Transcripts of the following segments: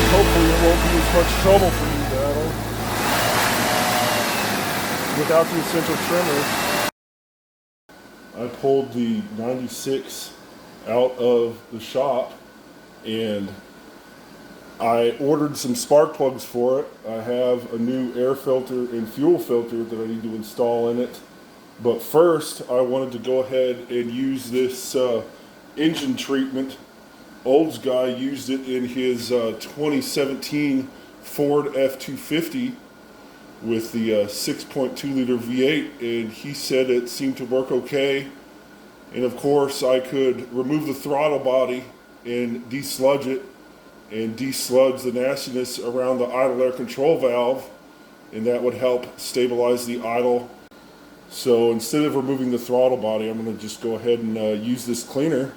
Hopefully it won't be as much trouble for you, Battle, without the essential trimmer. I pulled the 96 out of the shop and I ordered some spark plugs for it. I have a new air filter and fuel filter that I need to install in it. But first, I wanted to go ahead and use this engine treatment. Olds guy used it in his 2017 Ford F-250 with the 6.2 liter V8, and he said it seemed to work okay. And of course, I could remove the throttle body and desludge it and desludge the nastiness around the idle air control valve, and that would help stabilize the idle. So instead of removing the throttle body, I'm going to just go ahead and use this cleaner,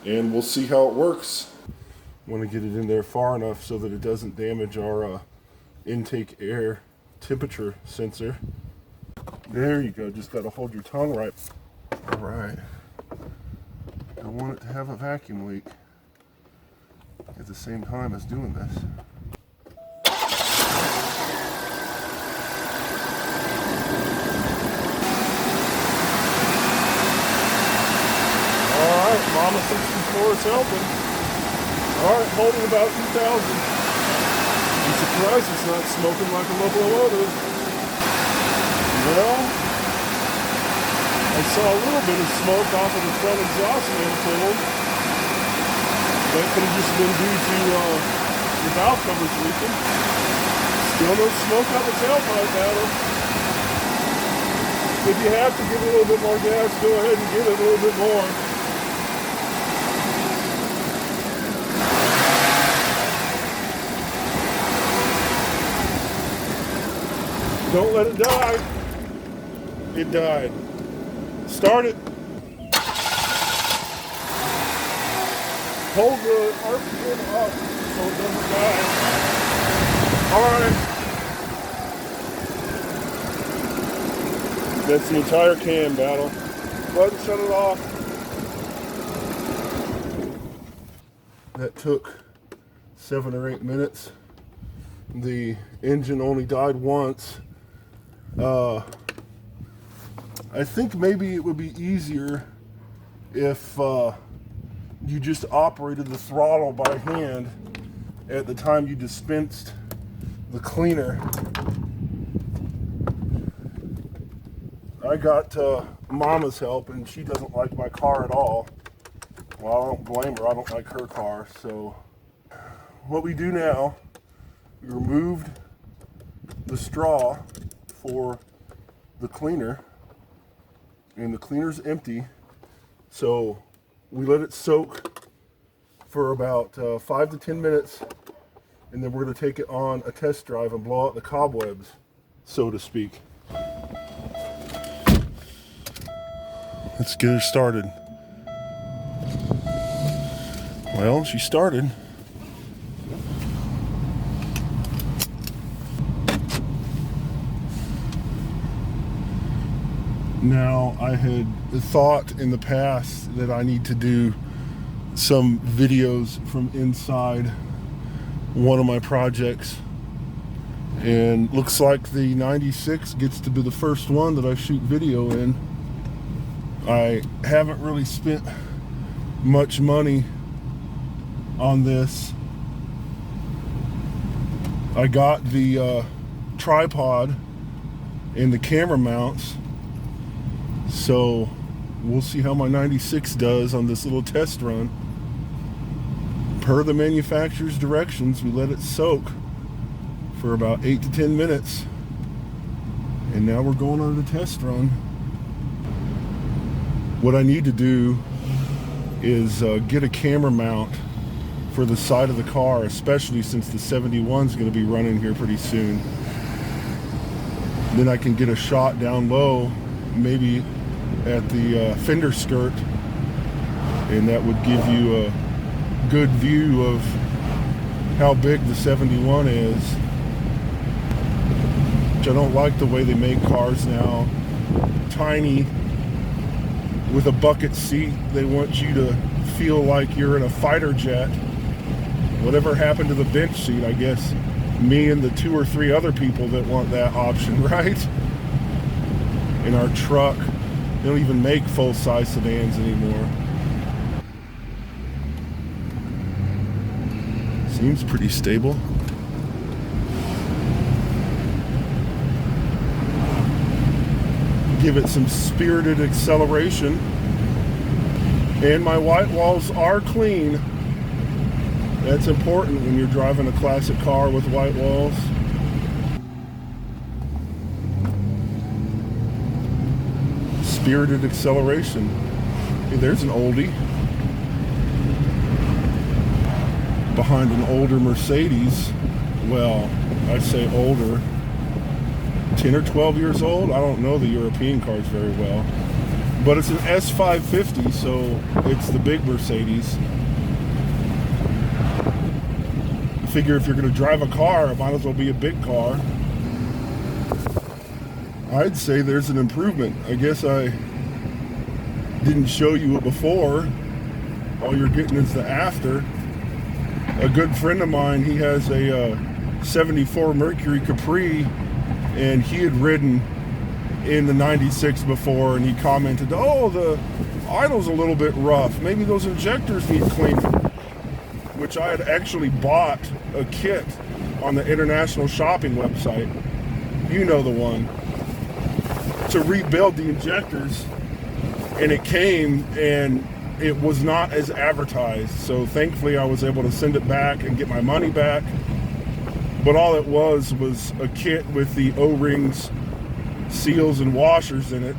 and we'll see how it works. I want to get it in there far enough so that it doesn't damage our intake air temperature sensor. There you go, just got to hold your tongue right. All right. I want it to have a vacuum leak at the same time as doing this. Alright, Mama 64 is helping. Alright, holding about 2,000. I'm surprised it's not smoking like a locomotive. Well, I saw a little bit of smoke off of the front exhaust manifold. That could have just been due to the valve covers leaking. Still no smoke out the tailpipe, Battle. If you have to give it a little bit more gas, go ahead and give it a little bit more. Don't let it die. It died. Start it. Hold the RPM up so it doesn't die. Alright. That's the entire can, Battle. Go ahead and shut it off. That took 7 or 8 minutes. The engine only died once. I think maybe it would be easier if you just operated the throttle by hand at the time you dispensed the cleaner. I got Mama's help, and she doesn't like my car at all. Well, I don't blame her. I don't like her car. So what we do now, we removed the straw for the cleaner, and the cleaner's empty. So we let it soak for about 5 to 10 minutes, and then we're going to take it on a test drive and blow out the cobwebs, so to speak. Let's get her started. Well, she started. Now, I had thought in the past that I need to do some videos from inside one of my projects, and looks like the 96 gets to be the first one that I shoot video in. I haven't really spent much money on this. I got the tripod and the camera mounts, so we'll see how my 96 does on this little test run. Per the manufacturer's directions, we let it soak for about 8 to 10 minutes, and now we're going on the test run. What I need to do is get a camera mount for the side of the car, especially since the 71 is going to be running here pretty soon. Then I can get a shot down low, maybe at the fender skirt, and that would give you a good view of how big the 71 is. Which I don't like the way they make cars now. Tiny, with a bucket seat. They want you to feel like you're in a fighter jet. Whatever happened to the bench seat? I guess me and the 2 or 3 other people that want that option, right? In our truck. They don't even make full-size sedans anymore. Seems pretty stable. Give it some spirited acceleration. And my white walls are clean. That's important when you're driving a classic car with white walls. Spirited acceleration. Hey, there's an oldie. Behind an older Mercedes. Well, I'd say older. 10 or 12 years old. I don't know the European cars very well. But it's an S550, so it's the big Mercedes. I figure if you're going to drive a car, it might as well be a big car. I'd say there's an improvement. I guess I didn't show you it before. All you're getting is the after. A good friend of mine, he has a 74 Mercury Capri, and he had ridden in the 96 before, and he commented, oh, the idle's a little bit rough. Maybe those injectors need cleaning. Which I had actually bought a kit on the international shopping website. You know the one. To rebuild the injectors, and it came and it was not as advertised, so thankfully I was able to send it back and get my money back. But all it was a kit with the O-rings, seals, and washers in it.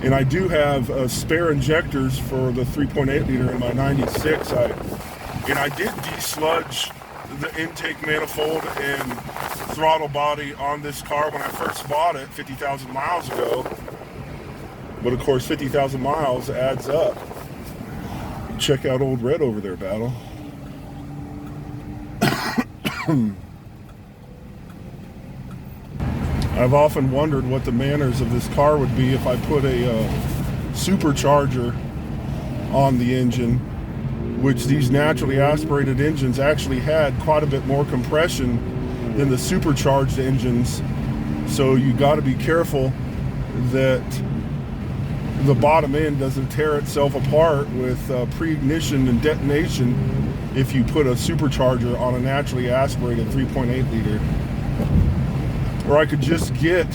And I do have spare injectors for the 3.8 liter in my 96. And I did desludge the intake manifold and throttle body on this car when I first bought it 50,000 miles ago. But of course 50,000 miles adds up. Check out old Red over there, Battle. I've often wondered what the manners of this car would be if I put a supercharger on the engine, which these naturally aspirated engines actually had quite a bit more compression than the supercharged engines. So you got to be careful that the bottom end doesn't tear itself apart with pre-ignition and detonation if you put a supercharger on a naturally aspirated 3.8 liter. Or I could just get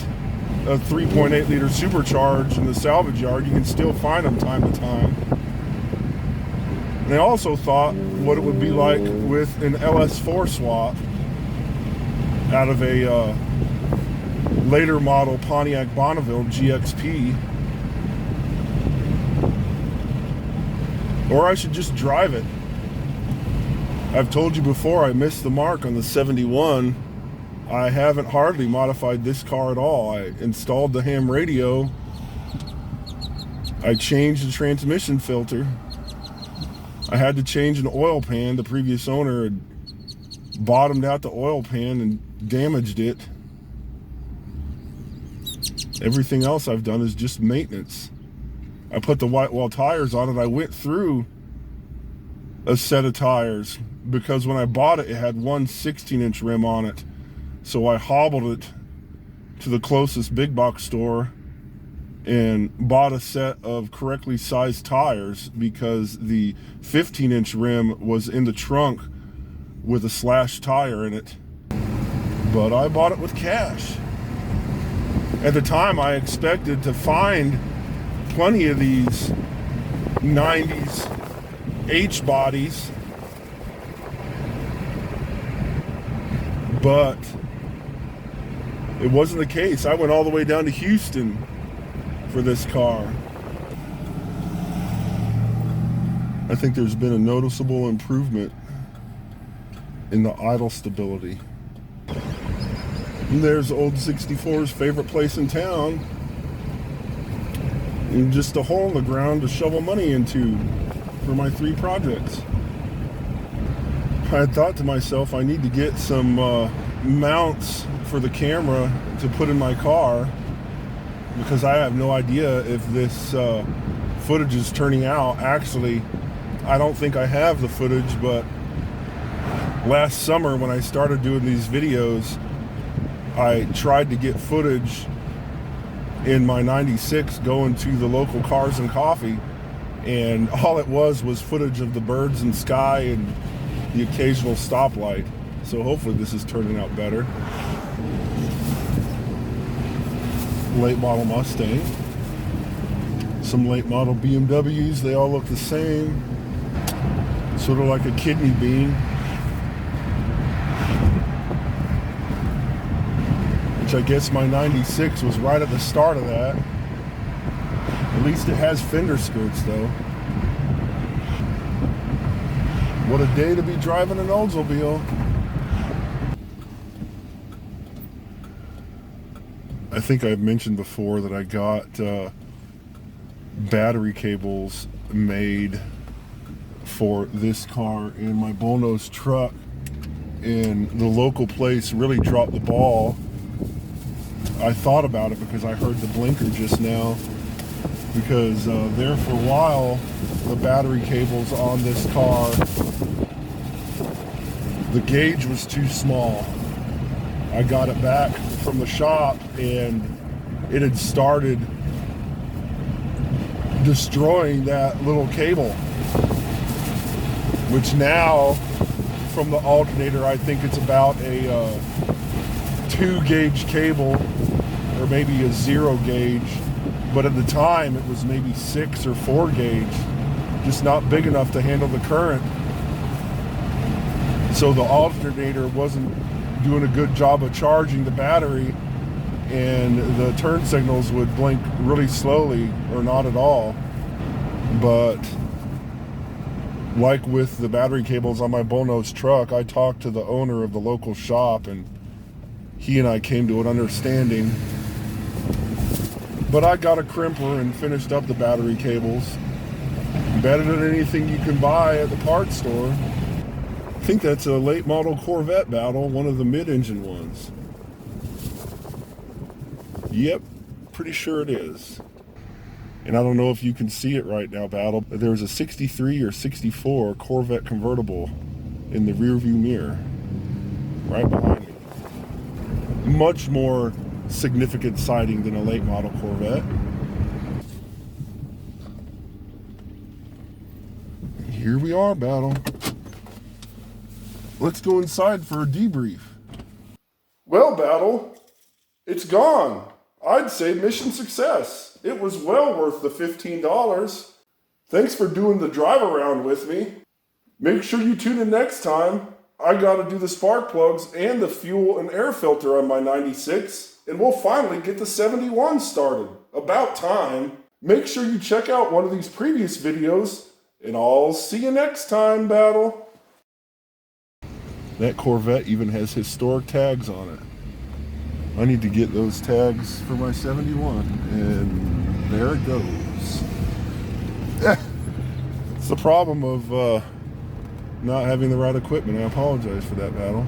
a 3.8 liter supercharged in the salvage yard. You can still find them time to time. And I also thought what it would be like with an LS4 swap out of a later model Pontiac Bonneville GXP. Or I should just drive it. I've told you before I missed the mark on the 71. I haven't hardly modified this car at all. I installed the ham radio. I changed the transmission filter. I had to change an oil pan. The previous owner had bottomed out the oil pan and damaged it. Everything else I've done is just maintenance. I put the white wall tires on it. I went through a set of tires because when I bought it, it had one 16-inch rim on it. So I hobbled it to the closest big box store and bought a set of correctly sized tires because the 15-inch rim was in the trunk with a slashed tire in it. But I bought it with cash. At the time, I expected to find plenty of these 90s H bodies, but it wasn't the case. I went all the way down to Houston for this car. I think there's been a noticeable improvement in the idle stability. And there's Olds64's favorite place in town. And just a hole in the ground to shovel money into for my 3 projects. I had thought to myself, I need to get some mounts for the camera to put in my car because I have no idea if this footage is turning out. Actually, I don't think I have the footage, but Last summer when I started doing these videos, I tried to get footage in my 96 going to the local Cars and Coffee, and all it was footage of the birds and sky and the occasional stoplight. So hopefully this is turning out better. Late model Mustang. Some late model BMWs, they all look the same. Sort of like a kidney bean. Which I guess my 96 was right at the start of that. At least it has fender skirts though. What a day to be driving an Oldsmobile. I think I've mentioned before that I got battery cables made for this car in my bullnose truck, and the local place really dropped the ball. I thought about it because I heard the blinker just now, because there for a while the battery cables on this car, the gauge was too small. I got it back from the shop and it had started destroying that little cable, which now from the alternator I think it's about a 2 gauge cable, or maybe a 0 gauge, but at the time it was maybe 6 or 4 gauge, just not big enough to handle the current. So the alternator wasn't doing a good job of charging the battery, and the turn signals would blink really slowly or not at all. But like with the battery cables on my bullnose truck, I talked to the owner of the local shop and he and I came to an understanding. But I got a crimper and finished up the battery cables. Better than anything you can buy at the parts store. I think that's a late model Corvette, Battle, one of the mid-engine ones. Yep, pretty sure it is. And I don't know if you can see it right now, Battle, but there's a 63 or 64 Corvette convertible in the rear view mirror right behind me. Much more significant sighting than a late model Corvette. Here we are, Battle. Let's go inside for a debrief. Well, Battle, it's gone. I'd say mission success. It was well worth the $15. Thanks for doing the drive around with me. Make sure you tune in next time. I gotta do the spark plugs and the fuel and air filter on my 96, and we'll finally get the 71 started. About time. Make sure you check out one of these previous videos, and I'll see you next time, Battle. That Corvette even has historic tags on it. I need to get those tags for my 71, and there it goes. It's the problem of not having the right equipment. I apologize for that, Battle.